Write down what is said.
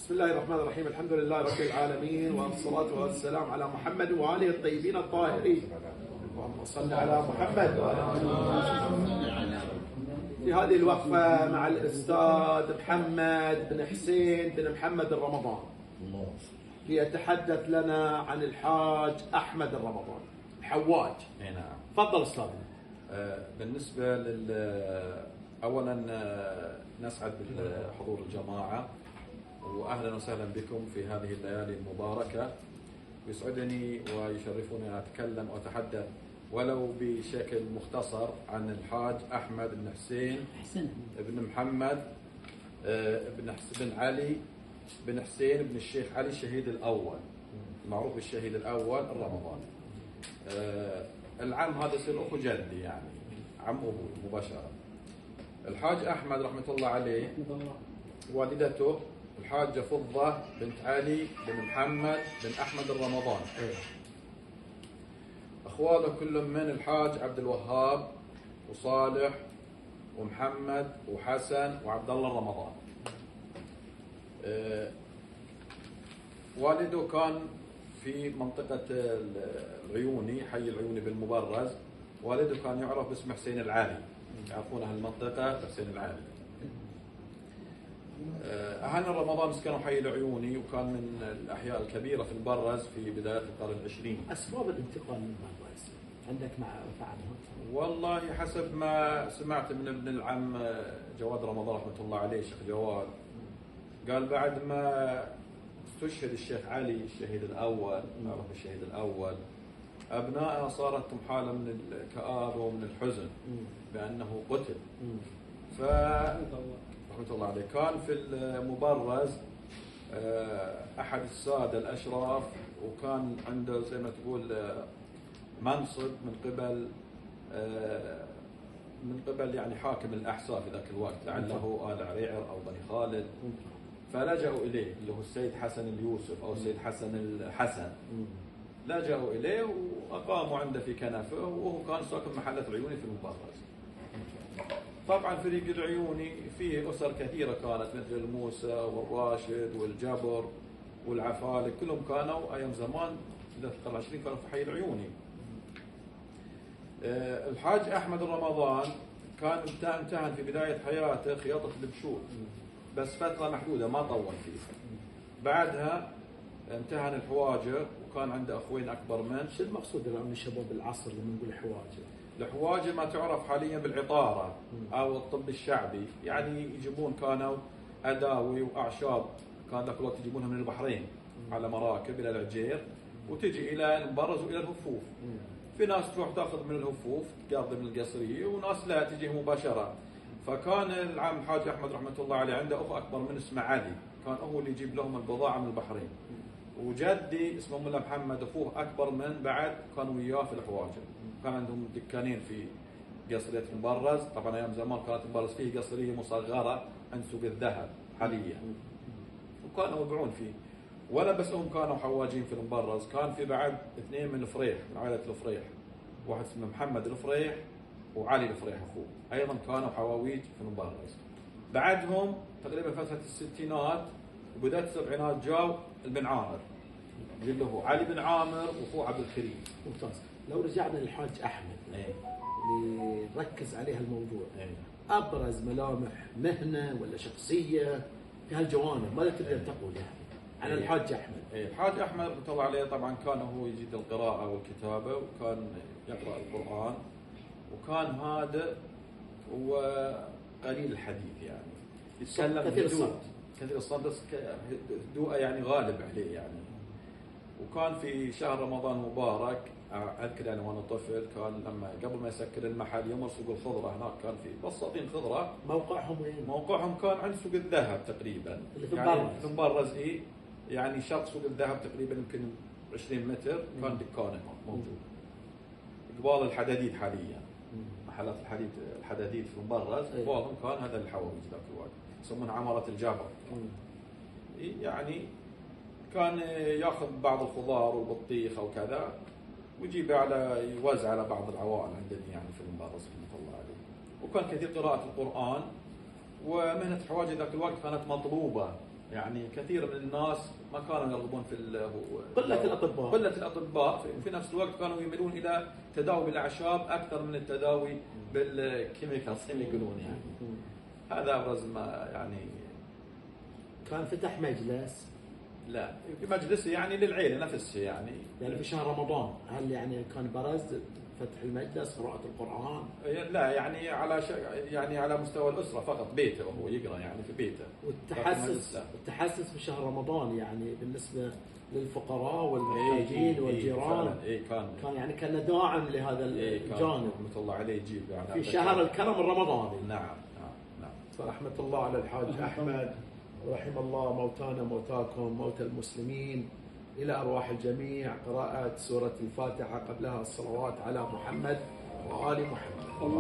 بسم الله الرحمن الرحيم. الحمد لله رب العالمين، والصلاة والسلام على محمد وآله الطيبين الطاهرين. اللهم صل على محمد في هذه الوقفة مع الأستاذ محمد بن حسين بن محمد الرمضان ليتحدث لنا عن الحاج أحمد الرمضان الحواج. نعم. تفضل أستاذ. بالنسبة أولا نسعد بحضور الجماعة، وأهلا وسهلا بكم في هذه الليالي المباركة. يسعدني ويشرفني أن أتكلم وأتحدث ولو بشكل مختصر عن الحاج أحمد بن حسين بن محمد بن علي بن حسين بن الشيخ علي الشهيد الأول، المعروف بالشهيد الأول الرمضاني. العم هذا يصير أخو جدي، يعني عم أبوي مباشرة. الحاج أحمد رحمة الله عليه والدته الحاجة فضة بنت علي بن محمد بن أحمد الرمضان. أخواله كلهم من الحاج عبد الوهاب وصالح ومحمد وحسن وعبد الله الرمضان. والده كان في منطقة العيوني، حي العيوني بالمبرز. والده كان يعرف باسم حسين العالي، يعرفون أهل المنطقة حسين العالي. أهل رمضان سكنوا حي العيوني، وكان من الأحياء الكبيرة في المبرز في بداية القرن العشرين. أسباب الانتقال من المبرز عندك معرفة عنها؟ والله حسب ما سمعت من ابن العم جواد رمضان رحمة الله عليه، شيخ جواد، قال بعد ما استشهد الشيخ علي الشهيد الأول، معروف الشهيد الأول، أبنائه صارت حالة من الكآبة ومن الحزن بأنه قتل. رحمة الله عليه كان في المبرز أحد السادة الأشراف، وكان عنده زي ما تقول منصب من قبل يعني حاكم الأحساء في ذاك الوقت، لعله آل عريعر أو بني خالد. فلجأوا إليه اللي هو السيد حسن اليوسف أو السيد حسن الحسن. لجأوا إليه وأقاموا عنده في كنفه، وهو كان ساكن محلة العيوني في المبرز. طبعا فريق العيوني فيه أسر كثيرة كانت، مثل الموسى والراشد والجبر والعفالك، كلهم كانوا أيام زمان في القرن العشرين كانوا في حي العيوني. الحاج أحمد الرمضان كان امتهن في بداية حياته خياطة البشور، بس فترة محدودة ما طول فيها. بعدها امتهن الحواجر، وكان عنده أخوين أكبر منه. شو المقصود الآن من شباب العصر لما نقول حواجر؟ الحواجر ما تعرف حاليا بالعطارة أو الطب الشعبي، يعني يجيبون كانوا أداوي وأعشاب، كان ذاك الوقت يجيبونها من البحرين على مراكب إلى العجير، وتجي إلى المبرز وإلى الهفوف. في ناس تروح تاخذ من الهفوف تقضي من القصرية، وناس لا تجي مباشرة. فكان العم الحاج أحمد رحمة الله عليه عنده أخو أكبر من اسمه علي، كان هو اللي يجيب لهم البضاعة من البحرين. وجدي اسمه ملا محمد أخوه أكبر من بعد كانوا وياه في الحواجر. كان عندهم دكانين في قصرية المبرز. طبعا أيام زمان كانت المبرز فيه قصرية مصغرة عند سوق الذهب حاليا، وكانوا يبيعون فيه. ولا بس هم كانوا حواجين في المبرز، كان في بعد اثنين من الفريح، من عائلة الفريح، واحد اسمه محمد الفريح وعلي الفريح أخوه، أيضا كانوا حواويج في المبرز. بعدهم تقريبا فترة الستينات وبداية السبعينات جاء البن عامر اللي هو علي بن عامر واخوه عبد الكريم. ممتاز. لو رجعنا للحاج أحمد اللي نركز عليها الموضوع، أبرز ملامح مهنة ولا شخصية في هالجوانب، ماذا تقدر تقول يعني عن الحاج أحمد؟ الحاج أحمد رحمة الله عليه طبعا كان هو يجيد القراءة والكتابة، وكان يقرأ القرآن، وكان هادئ وقليل الحديث، يعني يتكلم كثير الصمت. كثير الصمت، بس هدوءه يعني غالب عليه يعني. وكان في شهر رمضان مبارك أذكر أنا وأنا طفل، كان لما قبل ما يسكر المحل يمر سوق الخضرة، هناك كان في بساطين خضرة. موقعهم وين؟ موقعهم كان عند سوق الذهب تقريبا، اللي في يعني المبرز. في المبرز يعني شرق سوق الذهب تقريبا يمكن 20 متر كان دكانه موجود. قبال الحداديد حاليا، محلات الحداديد في المبرز، قبالهم كان هذا الحواويج ذاك الوقت يسمونها عمارة الجبر. يعني كان ياخذ بعض الخضار والبطيخ او كذا ويجيب يوزع على بعض العوائل عندنا يعني في المبرز رحمه الله عليه. وكان كثير قراءة القرآن، ومهنة الحواجي ذاك الوقت كانت مطلوبة يعني كثير من الناس ما كانوا يرغبون في قلة الأطباء. قلة الأطباء، وفي نفس الوقت كانوا يميلون إلى تداوي بالأعشاب أكثر من التداوي بالكيميكال يقولون يعني. هذا أبرز ما يعني. كان فتح مجلس؟ لا، في مجلس يعني للعيلة نفسها يعني في شهر رمضان، هل يعني كان برز فتح المجلس قراءة القرآن؟ لا، يعني يعني على مستوى الأسرة فقط، بيته وهو يقرأ يعني في بيته. والتحسس بشهر رمضان يعني بالنسبة للفقراء والمحتاجين والجيران. كان يعني كان داعم لهذا الجانب. رحمة الله عليه يجيب يعني في شهر الكرم الرمضاني. نعم. فرحمة الله على الحاج أحمد، رحم الله موتانا موتاكم موتى المسلمين، إلى أرواح الجميع. قراءة سورة الفاتحة قبلها الصلوات على محمد وآل محمد.